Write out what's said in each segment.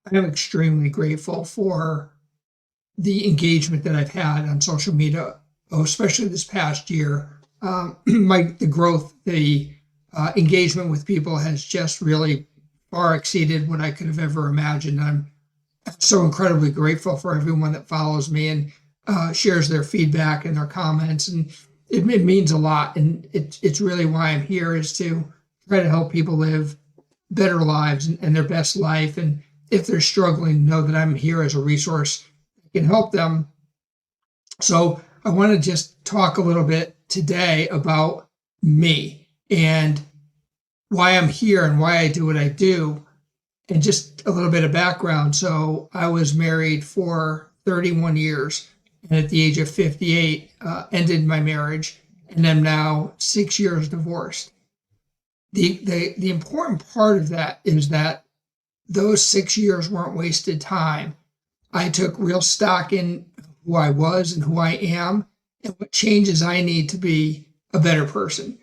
I am extremely grateful for the engagement that I've had on social media, especially this past year. The growth, the engagement with people has just really far exceeded what I could have ever imagined. I'm so incredibly grateful for everyone that follows me and shares their feedback and their comments, and it means a lot. And it's really why I'm here, is to try to help people live better lives and their best life. And if they're struggling, know that I'm here as a resource that can help them. So I want to just talk a little bit today about me and why I'm here and why I do what I do, and just a little bit of background. So I was married for 31 years, and at the age of 58, ended my marriage, and I'm now 6 years divorced. The important part of that is that those 6 years weren't wasted time. I took real stock in who I was and who I am and what changes I need to be a better person.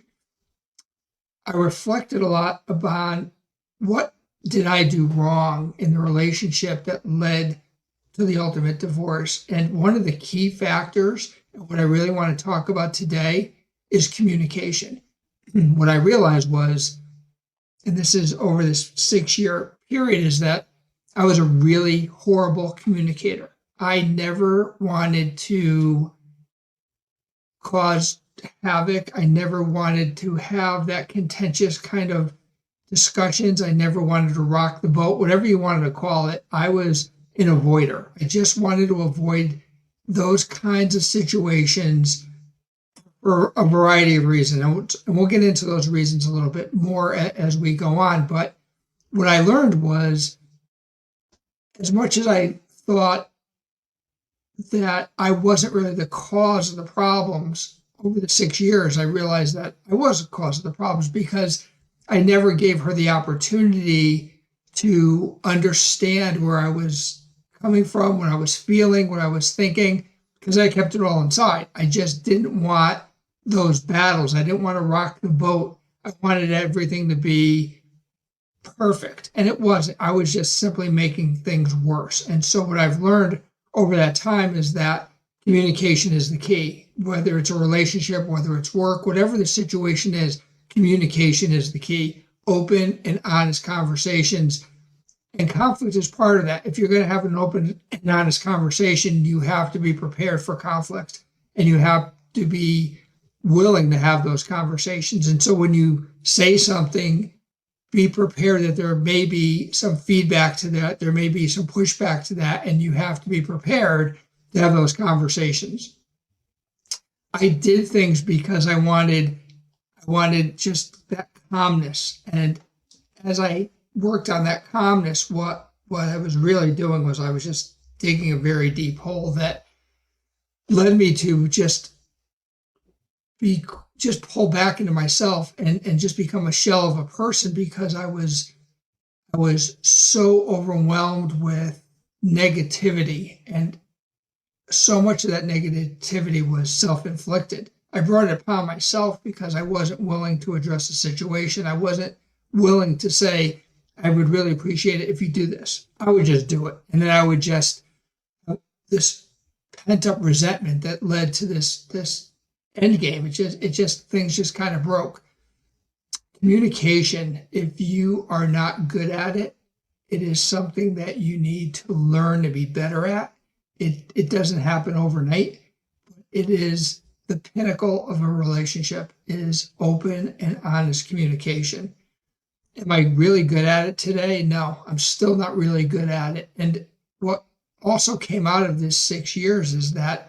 I reflected a lot upon what did I do wrong in the relationship that led to the ultimate divorce. And one of the key factors, and what I really want to talk about today, is communication. What I realized was, and this is over this 6 year period, is that I was a really horrible communicator. I never wanted to cause havoc. I never wanted to have that contentious kind of discussions. I never wanted to rock the boat, whatever you wanted to call it. I was an avoider. I just wanted to avoid those kinds of situations for a variety of reasons. And we'll get into those reasons a little bit more as we go on. But what I learned was, as much as I thought that I wasn't really the cause of the problems, over the 6 years, I realized that I was the cause of the problems, because I never gave her the opportunity to understand where I was coming from, what I was feeling, what I was thinking, because I kept it all inside. I just didn't want those battles. I didn't want to rock the boat. I wanted everything to be perfect. And it wasn't. I was just simply making things worse. And so what I've learned over that time is that communication is the key. Whether it's a relationship, whether it's work, whatever the situation is, communication is the key. Open and honest conversations. And conflict is part of that. If you're going to have an open and honest conversation, you have to be prepared for conflict, and you have to be willing to have those conversations. And so when you say something, be prepared that there may be some feedback to that, there may be some pushback to that, and you have to be prepared to have those conversations. I did things because I wanted just that calmness. And as I worked on that calmness, what I was really doing was I was just digging a very deep hole that led me to just pull back into myself and just become a shell of a person, because I was so overwhelmed with negativity, and so much of that negativity was self-inflicted. I brought it upon myself because I wasn't willing to address the situation. I wasn't willing to say, I would really appreciate it if you do this. I would just do it. And then I would just, this pent up resentment that led to this end game. Things just kind of broke. Communication, if you are not good at it, it is something that you need to learn to be better at. It doesn't happen overnight. It is the pinnacle of a relationship, is open and honest communication. Am I really good at it today? No, I'm still not really good at it. And what also came out of this 6 years is that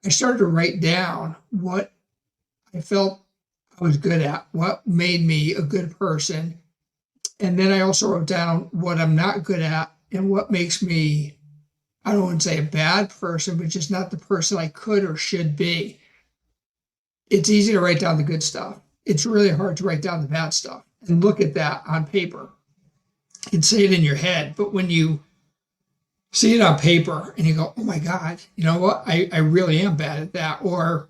I started to write down what I felt I was good at, what made me a good person. And then I also wrote down what I'm not good at and what makes me, I don't want to say a bad person, but just not the person I could or should be. It's easy to write down the good stuff. It's really hard to write down the bad stuff and look at that on paper. You can say it in your head, but when you see it on paper and you go, oh my God, you know what? I really am bad at that. Or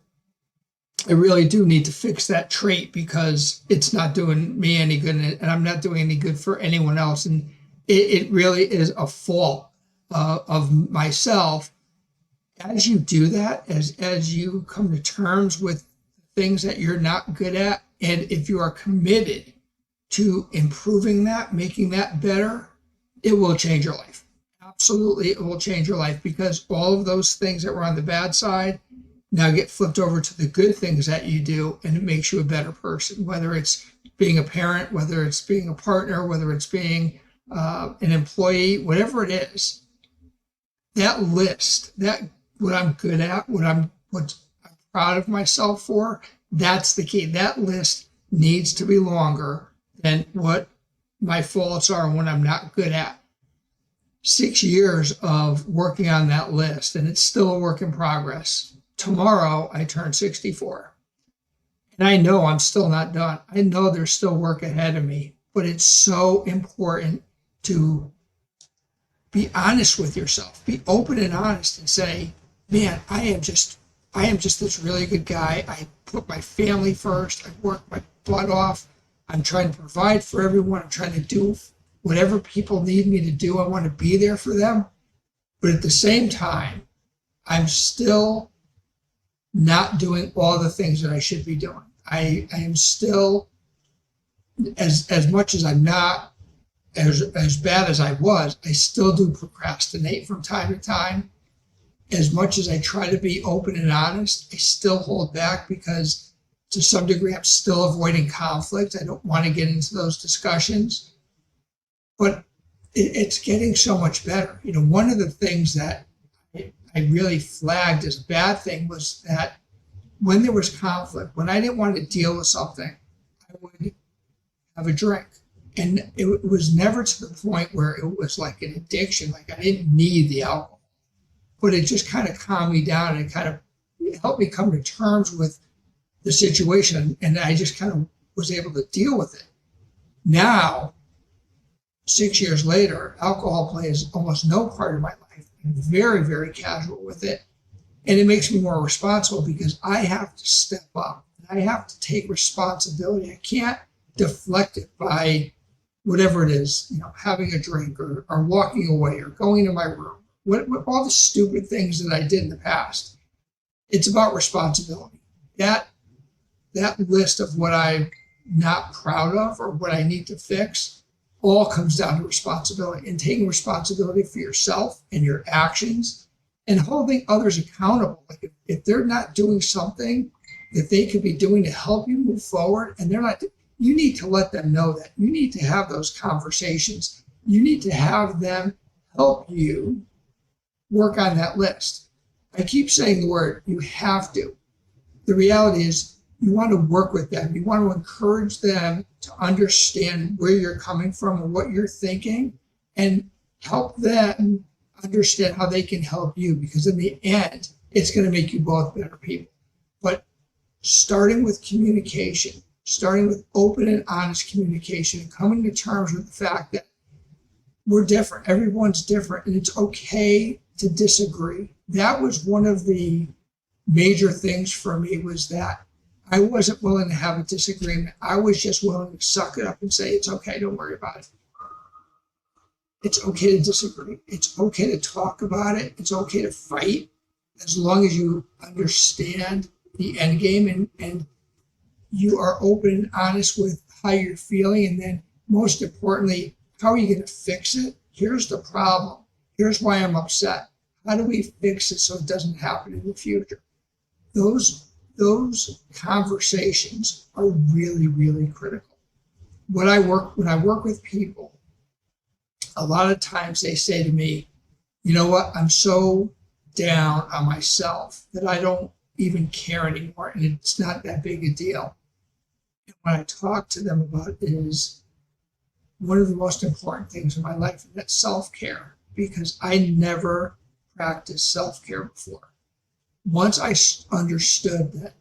I really do need to fix that trait because it's not doing me any good, and I'm not doing any good for anyone else. And it really is a fault of myself. As you do that, as you come to terms with things that you're not good at, and if you are committed to improving that, making that better, it will change your life. Absolutely, it will change your life, because all of those things that were on the bad side now get flipped over to the good things that you do, and it makes you a better person, whether it's being a parent, whether it's being a partner, whether it's being an employee, whatever it is. That list, that what I'm good at, what I'm proud of myself for, that's the key. That list needs to be longer than what my faults are and what I'm not good at. 6 years of working on that list, and it's still a work in progress. Tomorrow I turn 64. And I know I'm still not done. I know there's still work ahead of me, but it's so important to be honest with yourself. Be open and honest and say, man, I am just this really good guy. I put my family first. I work my butt off. I'm trying to provide for everyone. I'm trying to do whatever people need me to do. I want to be there for them. But at the same time, I'm still not doing all the things that I should be doing. I am still, as much as I'm not as bad as I was, I still do procrastinate from time to time. As much as I try to be open and honest, I still hold back because to some degree I'm still avoiding conflict. I don't want to get into those discussions, but it's getting so much better. You know, one of the things that I really flagged as a bad thing was that when there was conflict, when I didn't want to deal with something, I would have a drink. And it was never to the point where it was like an addiction, like I didn't need the alcohol. But it just kind of calmed me down and kind of helped me come to terms with the situation. And I just kind of was able to deal with it. Now, 6 years later, alcohol plays almost no part of my life. I'm very, very casual with it. And it makes me more responsible because I have to step up. I have to take responsibility. I can't deflect it by whatever it is, you know, having a drink or walking away or going to my room. What all the stupid things that I did in the past. It's about responsibility. That list of what I'm not proud of or what I need to fix all comes down to responsibility and taking responsibility for yourself and your actions and holding others accountable. Like if they're not doing something that they could be doing to help you move forward and they're not, you need to let them know that. You need to have those conversations. You need to have them help you work on that list. I keep saying the word, you have to. The reality is you want to work with them. You want to encourage them to understand where you're coming from and what you're thinking and help them understand how they can help you, because in the end, it's going to make you both better people. But starting with communication, starting with open and honest communication, and coming to terms with the fact that we're different. Everyone's different, and it's okay to disagree. That was one of the major things for me, was that I wasn't willing to have a disagreement. I was just willing to suck it up and say, it's okay, don't worry about it. It's okay to disagree. It's okay to talk about it. It's okay to fight, as long as you understand the end game and you are open and honest with how you're feeling. And then most importantly, how are you going to fix it? Here's the problem. Here's why I'm upset. How do we fix it so it doesn't happen in the future? Those conversations are really, really critical. When I work with people, a lot of times they say to me, you know what, I'm so down on myself that I don't even care anymore, and it's not that big a deal. And what I talk to them about is one of the most important things in my life, and that's self-care, because I never practiced self-care before. Once I understood that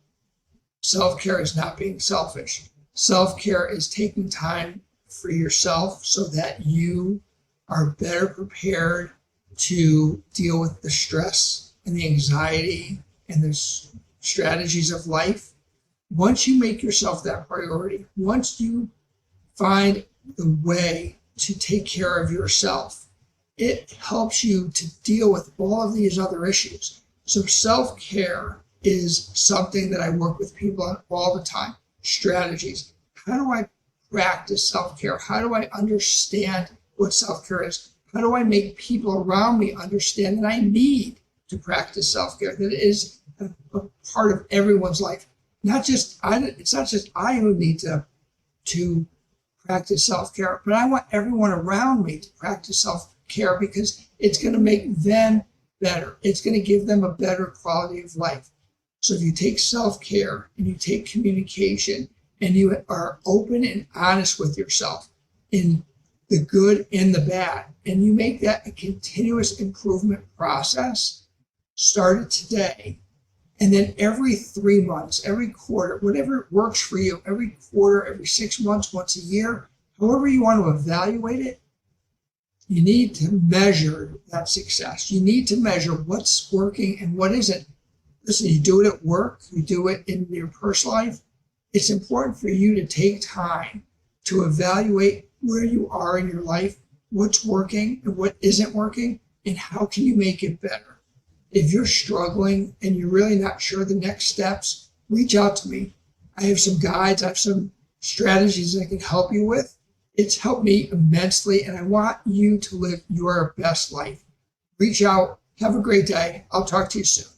self-care is not being selfish, self-care is taking time for yourself so that you are better prepared to deal with the stress and the anxiety and the strategies of life. Once you make yourself that priority, once you find the way to take care of yourself, it helps you to deal with all of these other issues. So self-care is something that I work with people on all the time. Strategies. How do I practice self-care? How do I understand what self-care is? How do I make people around me understand that I need to practice self-care, that it is a part of everyone's life? It's not just I who need to practice self-care, but I want everyone around me to practice self-care because it's going to make them better. It's going to give them a better quality of life. So if you take self-care and you take communication and you are open and honest with yourself in the good and the bad, and you make that a continuous improvement process, start it today. And then every 3 months, every quarter, whatever works for you, every quarter, every 6 months, once a year, however you want to evaluate it, you need to measure that success. You need to measure what's working and what isn't. Listen, you do it at work, you do it in your personal life. It's important for you to take time to evaluate where you are in your life, what's working and what isn't working, and how can you make it better. If you're struggling and you're really not sure the next steps, reach out to me. I have some guides, I have some strategies I can help you with. It's helped me immensely, and I want you to live your best life. Reach out. Have a great day. I'll talk to you soon.